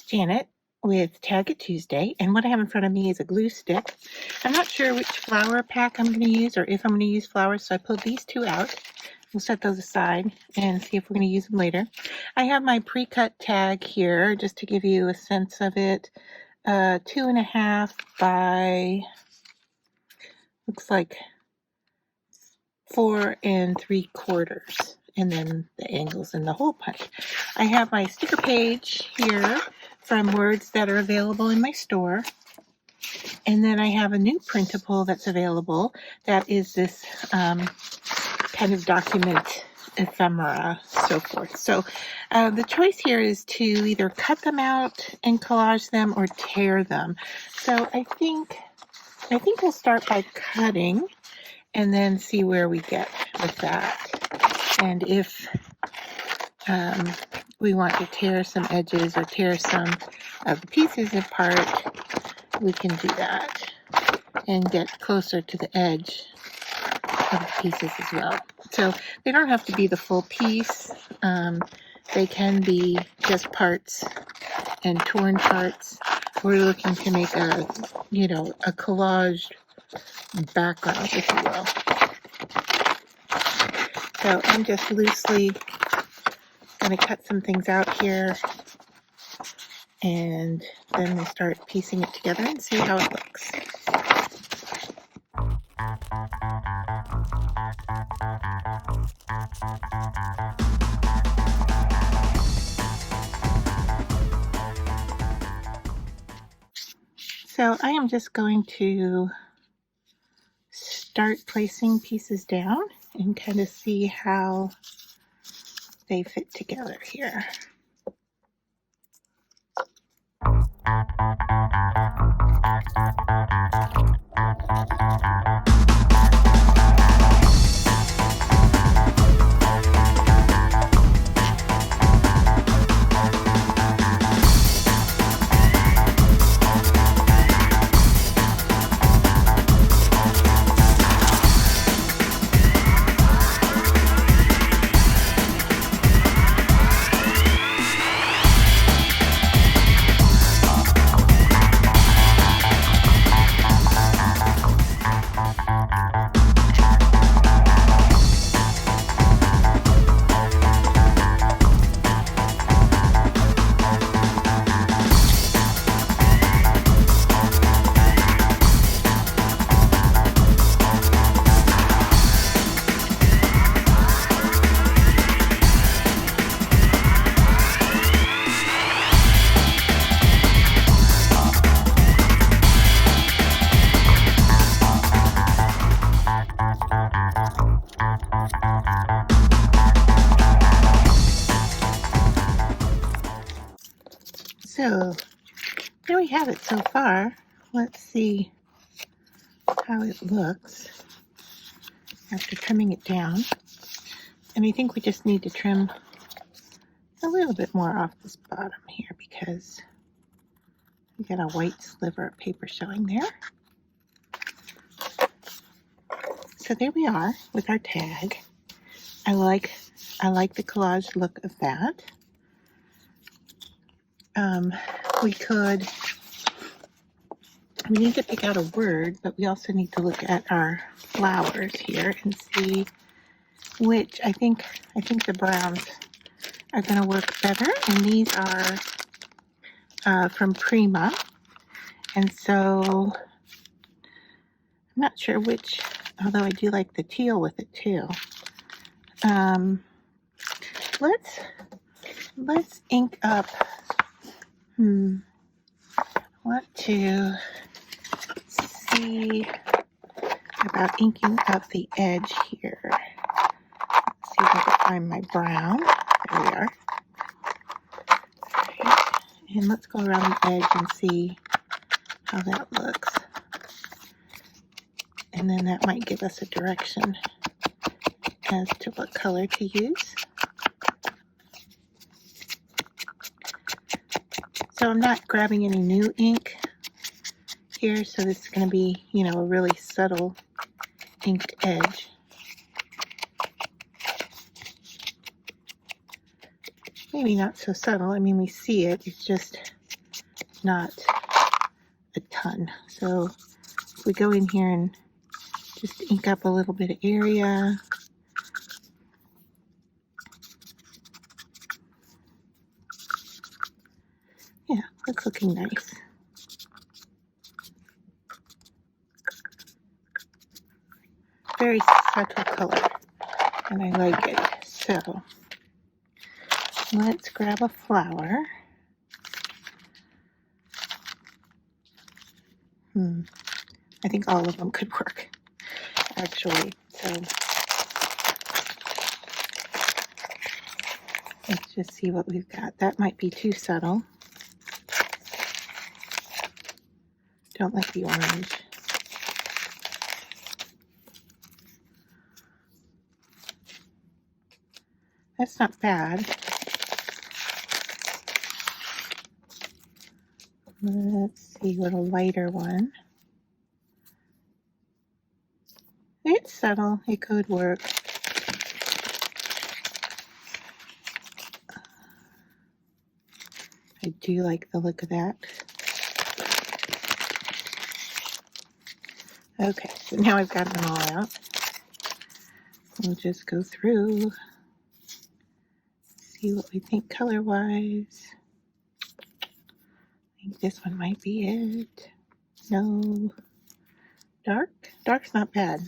Janet with Tag It Tuesday, and what I have in front of me is a glue stick. I'm not sure which flower pack I'm going to use or if I'm going to use flowers, so I pulled these two out. We'll set those aside and see if we're going to use them later. I have my pre-cut tag here just to give you a sense of it. 2.5 by, looks like 4 3/4, and then the angles and the hole punch. I have my sticker page here from words that are available in my store. And then I have a new printable that's available that is this kind of document ephemera, so forth. So the choice here is to either cut them out and collage them or tear them. So I think we'll start by cutting and then see where we get with that. And if we want to tear some edges or tear some of the pieces apart, we can do that and get closer to the edge of the pieces as well. So they don't have to be the full piece. They can be just parts and torn parts. We're looking to make a collaged background, if you will. So I'm just loosely going to cut some things out here, and then we'll start piecing it together and see how it looks. So I am just going to start placing pieces down and kind of see how they fit together here. So there we have it so far. Let's see how it looks after trimming it down. And I think we just need to trim a little bit more off this bottom here because we got a white sliver of paper showing there. So there we are with our tag. I like the collage look of that. We need to pick out a word, but we also need to look at our flowers here and see which. I think the browns are going to work better, and these are from Prima, and so I'm not sure which, although I do like the teal with it too. Let's ink up. I want to see about inking up the edge here. Let's see if I can find my brown. There we are. Right. And let's go around the edge and see how that looks. And then that might give us a direction as to what color to use. So I'm not grabbing any new ink here, so this is going to be, a really subtle inked edge. Maybe not so subtle. I mean, we see it. It's just not a ton. So if we go in here and just ink up a little bit of area. Yeah, that's looking nice. Very subtle color, and I like it. So let's grab a flower. I think all of them could work, actually. So let's just see what we've got. That might be too subtle. Don't like the orange. That's not bad. Let's see what a lighter one. It's subtle. It could work. I do like the look of that. Okay, so now I've got them all out. We'll just go through, see what we think color-wise. I think this one might be it. No. Dark? Dark's not bad.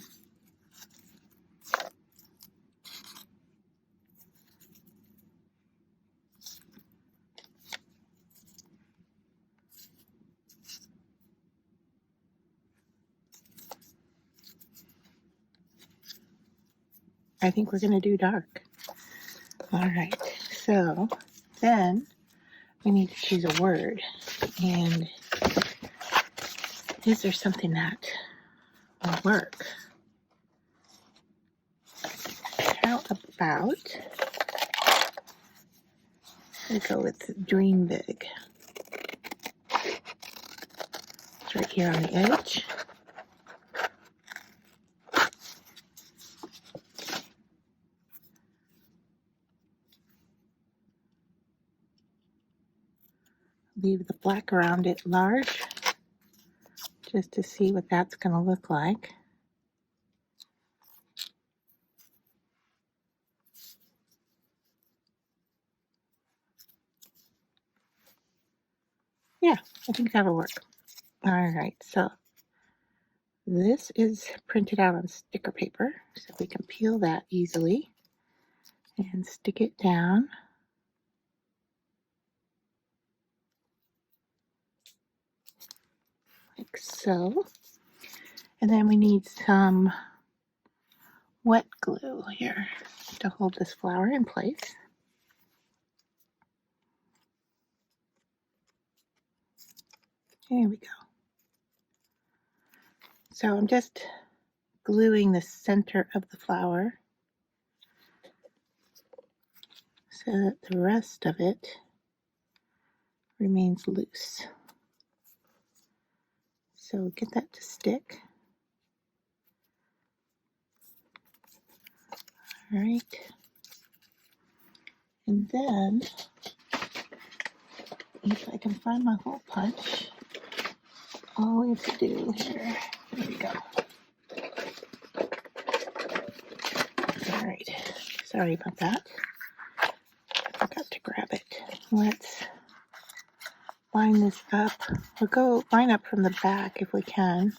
I think we're going to do dark. All right, so then we need to choose a word. And is there something that will work? How about we go with dream big? It's right here on the edge. Leave the black around it large, just to see what that's going to look like. Yeah, I think that'll work. All right, so this is printed out on sticker paper, so we can peel that easily and stick it down. Like so. And then we need some wet glue here to hold this flower in place. There we go. So I'm just gluing the center of the flower so that the rest of it remains loose. So get that to stick. All right. And then, if I can find my hole punch, all we have to do here, there we go. All right, sorry about that. I forgot to grab it. Let's line this up. We'll go line up from the back if we can.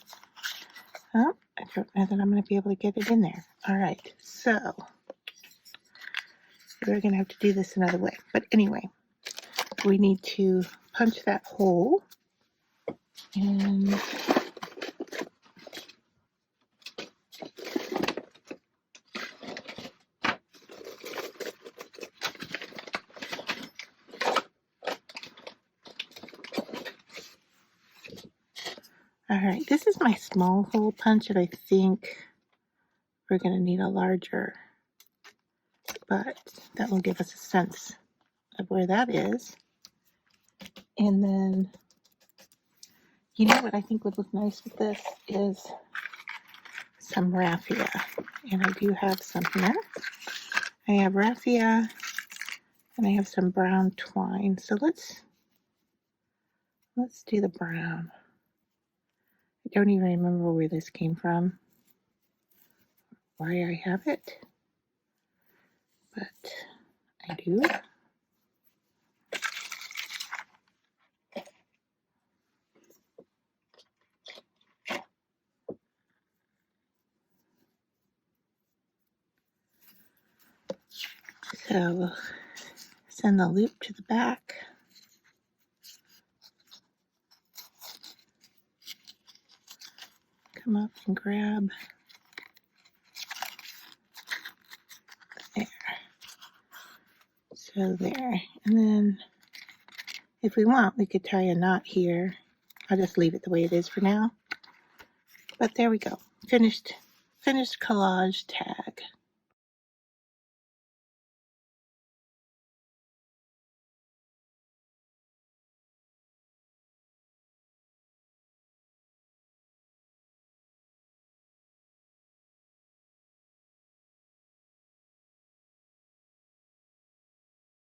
Oh, I don't know that I'm going to be able to get it in there. All right, so we're going to have to do this another way. But anyway, we need to punch that hole. And all right, this is my small hole punch, and I think we're going to need a larger, but that will give us a sense of where that is. And then, you know what I think would look nice with this is some raffia, and I do have some here. I have raffia, and I have some brown twine. So let's Let's do the brown. I don't even remember where this came from, why I have it, but I do. So we'll send the loop to the back. Come up and grab there. So there. And then if we want, we could tie a knot here. I'll just leave it the way it is for now. But there we go. Finished collage tag.